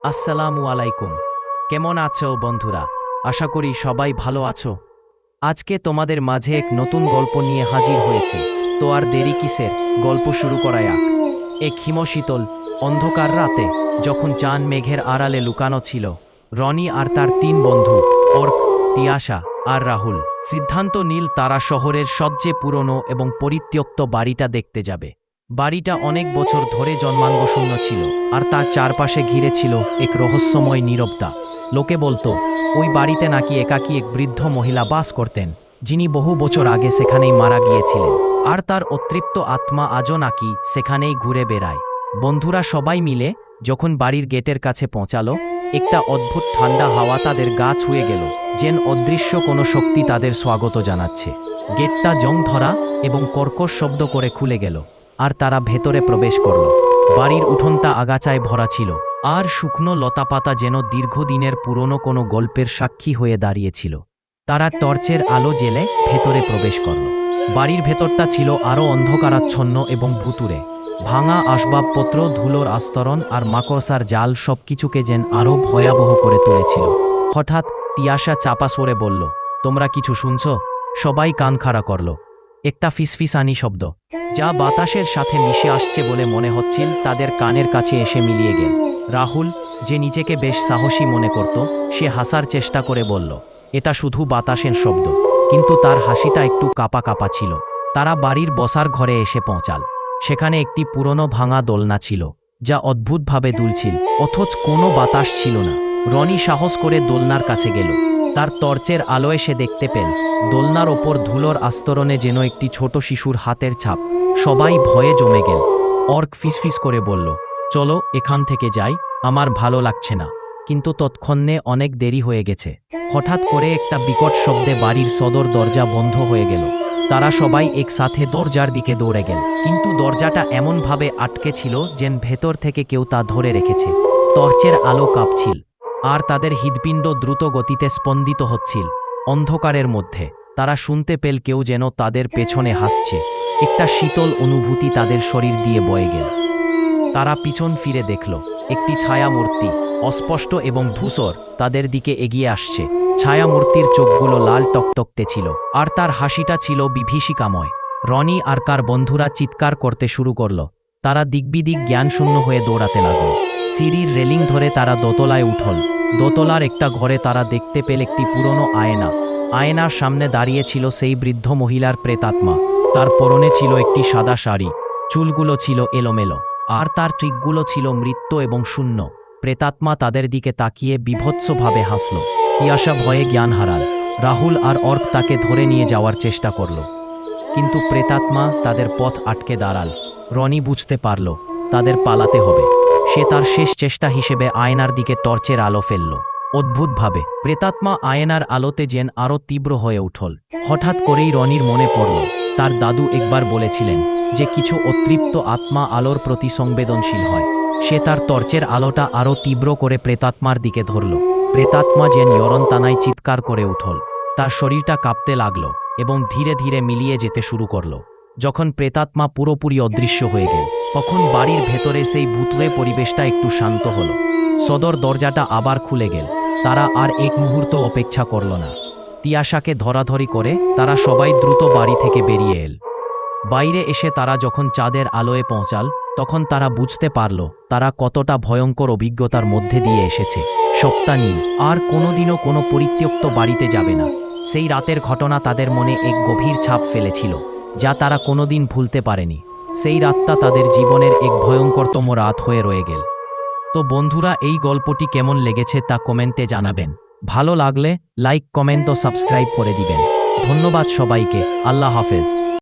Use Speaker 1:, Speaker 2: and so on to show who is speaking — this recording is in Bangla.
Speaker 1: আসসালামু আলাইকুম। কেমন আছো বন্ধুরা? আশা করি সবাই ভালো আছো। আজকে তোমাদের মাঝে এক নতুন গল্প নিয়ে হাজির হয়েছি। তো আর দেরি কিসের, গল্প শুরু করা যাক। এক হিমশীতল অন্ধকার রাতে, যখন চাঁদ মেঘের আড়ালে লুকানো ছিল, রনি আর তার তিন বন্ধু অর্ক, তিয়াশা আর রাহুল সিদ্ধান্ত নিল তারা শহরের সবচেয়ে পুরনো এবং পরিত্যক্ত বাড়িটা দেখতে যাবে। বাড়িটা অনেক বছর ধরে জন্মাঙ্গশূন্য ছিল, আর তার চারপাশে ঘিরে ছিল এক রহস্যময় নীরবতা। লোকে বলতো ওই বাড়িতে নাকি একাকী এক বৃদ্ধ মহিলা বাস করতেন, যিনি বহু বছর আগে সেখানেই মারা গিয়েছিলেন, আর তার অতৃপ্ত আত্মা আজও নাকি সেখানেই ঘুরে বেড়ায়। বন্ধুরা সবাই মিলে যখন বাড়ির গেটের কাছে পৌঁছালো, একটা অদ্ভুত ঠান্ডা হাওয়া তাদের গা ছুঁয়ে গেল, যেন অদৃশ্য কোনো শক্তি তাদের স্বাগত জানাচ্ছে। গেটটা জং ধরা এবং কর্কশ শব্দ করে খুলে গেল, আর তারা ভেতরে প্রবেশ করল। বাড়ির উঠোনটা আগাছায় ভরা ছিল, আর শুকনো লতাপাতা যেন দীর্ঘদিনের পুরনো কোনো গল্পের সাক্ষী হয়ে দাঁড়িয়েছিল। তারা টর্চের আলো জেলে ভেতরে প্রবেশ করল। বাড়ির ভেতরটা ছিল আরও অন্ধকারাচ্ছন্ন এবং ভুতুরে। ভাঙা আসবাবপত্র, ধুলোর আস্তরণ আর মাকড়সার জাল সবকিছুকে যেন আরও ভয়াবহ করে তুলেছিল। হঠাৎ তিয়াশা চাপা সরে বলল, তোমরা কিছু শুনছ? সবাই কান খাড়া করল। একটা ফিসফিসানি শব্দ, যা বাতাসের সাথে মিশে আসছে বলে মনে হচ্ছিল, তাদের কানের কাছে এসে মিলিয়ে গেল। রাহুল, যে নিজেকে বেশ সাহসী মনে করত, সে হাসার চেষ্টা করে বলল, এটা শুধু বাতাসের শব্দ। কিন্তু তার হাসিটা একটু কাঁপা কাঁপা ছিল। তারা বাড়ির বসার ঘরে এসে পৌঁছাল। সেখানে একটি পুরনো ভাঙা দোলনা ছিল, যা অদ্ভুতভাবে দুলছিল, অথচ কোনো বাতাস ছিল না। রনি সাহস করে দোলনার কাছে গেল। তার টর্চের আলোয় সে দেখতে পেল দোলনার ওপর ধুলোর আস্তরণে যেন একটি ছোট শিশুর হাতের ছাপ। সবাই ভয়ে জমে গেল। অর্ক ফিসফিস করে বলল, চলো এখান থেকে যাই, আমার ভালো লাগছে না। কিন্তু তৎক্ষণে অনেক দেরি হয়ে গেছে। হঠাৎ করে একটা বিকট শব্দে বাড়ির সদর দরজা বন্ধ হয়ে গেল। তারা সবাই একসাথে দরজার দিকে দৌড়ে গেল, কিন্তু দরজাটা এমনভাবে আটকে ছিল যেন ভেতর থেকে কেউ তা ধরে রেখেছে। টর্চের আলো কাঁপছিল, আর তাদের হৃৎপিণ্ড দ্রুত গতিতে স্পন্দিত হচ্ছিল। অন্ধকারের মধ্যে তারা শুনতে পেল কেউ যেন তাদের পেছনে হাসছে। একটা শীতল অনুভূতি তাদের শরীর দিয়ে বয়ে গেল। তারা পিছন ফিরে দেখল একটি ছায়ামূর্তি, অস্পষ্ট এবং ধূসর, তাদের দিকে এগিয়ে আসছে। ছায়ামূর্তির চোখগুলো লাল টকটকতে ছিল, আর তার হাসিটা ছিল বিভীষিকাময়। রনি আর তার বন্ধুরা চিৎকার করতে শুরু করল। তারা দিকবিদিক জ্ঞানশূন্য হয়ে দৌড়াতে লাগল। সিঁড়ির রেলিং ধরে তারা দোতলায় উঠল। দোতলার একটা ঘরে তারা দেখতে পেল একটি পুরনো আয়না। আয়নার সামনে দাঁড়িয়ে ছিল সেই বৃদ্ধ মহিলার প্রেতাত্মা। তার পরনে ছিল একটি সাদা শাড়ি, চুলগুলো ছিল এলোমেলো, আর তার চোখগুলো ছিল মৃত্যু এবং শূন্য। প্রেতাত্মা তাদের দিকে তাকিয়ে বিভৎসভাবে হাসল। তিয়াশা ভয়ে জ্ঞান হারাল। রাহুল আর অর্ক তাকে ধরে নিয়ে যাওয়ার চেষ্টা করল, কিন্তু প্রেতাত্মা তাদের পথ আটকে দাঁড়াল। রনি বুঝতে পারল তাদের পালাতে হবে। সে তার শেষ চেষ্টা হিসেবে আয়নার দিকে টর্চের আলো ফেলল। অদ্ভুতভাবে প্রেতাত্মা আয়নার আলোতে যেন আরও তীব্র হয়ে উঠল। হঠাৎ করেই রনির মনে পড়ল তার দাদু একবার বলেছিলেন যে কিছু অতৃপ্ত আত্মা আলোর প্রতি সংবেদনশীল হয়। সে তার টর্চের আলোটা আরও তীব্র করে প্রেতাত্মার দিকে ধরল। প্রেতাত্মা যেন ইয়রনতানায় চিৎকার করে উঠল। তার শরীরটা কাঁপতে লাগল এবং ধীরে ধীরে মিলিয়ে যেতে শুরু করল। যখন প্রেতাত্মা পুরোপুরি অদৃশ্য হয়ে গেল, তখন বাড়ির ভেতরে সেই ভুতুড়ে পরিবেশটা একটু শান্ত হল। সদর দরজাটা আবার খুলে গেল। তারা আর এক মুহূর্ত অপেক্ষা করল না। তিয়াশাকে ধরাধরি করে তারা সবাই দ্রুত বাড়ি থেকে বেরিয়ে এল। বাইরে এসে তারা যখন চাঁদের আলোয় পৌঁছাল, তখন তারা বুঝতে পারল তারা কতটা ভয়ঙ্কর অভিজ্ঞতার মধ্যে দিয়ে এসেছে। সপ্তাহ নীল আর কোনোদিনও কোনো পরিত্যক্ত বাড়িতে যাবে না। সেই রাতের ঘটনা তাদের মনে এক গভীর ছাপ ফেলেছিল, যা তারা কোনোদিন ভুলতে পারেনি। সেই রাতটা তাদের জীবনের এক ভয়ঙ্করতম রাত হয়ে রয়ে গেল। তো বন্ধুরা, এই গল্পটি কেমন লেগেছে তা কমেন্টে জানাবেন। ভালো লাগলে লাইক, কমেন্ট ও সাবস্ক্রাইব করে দিবেন। ধন্যবাদ সবাইকে। আল্লাহ হাফেজ।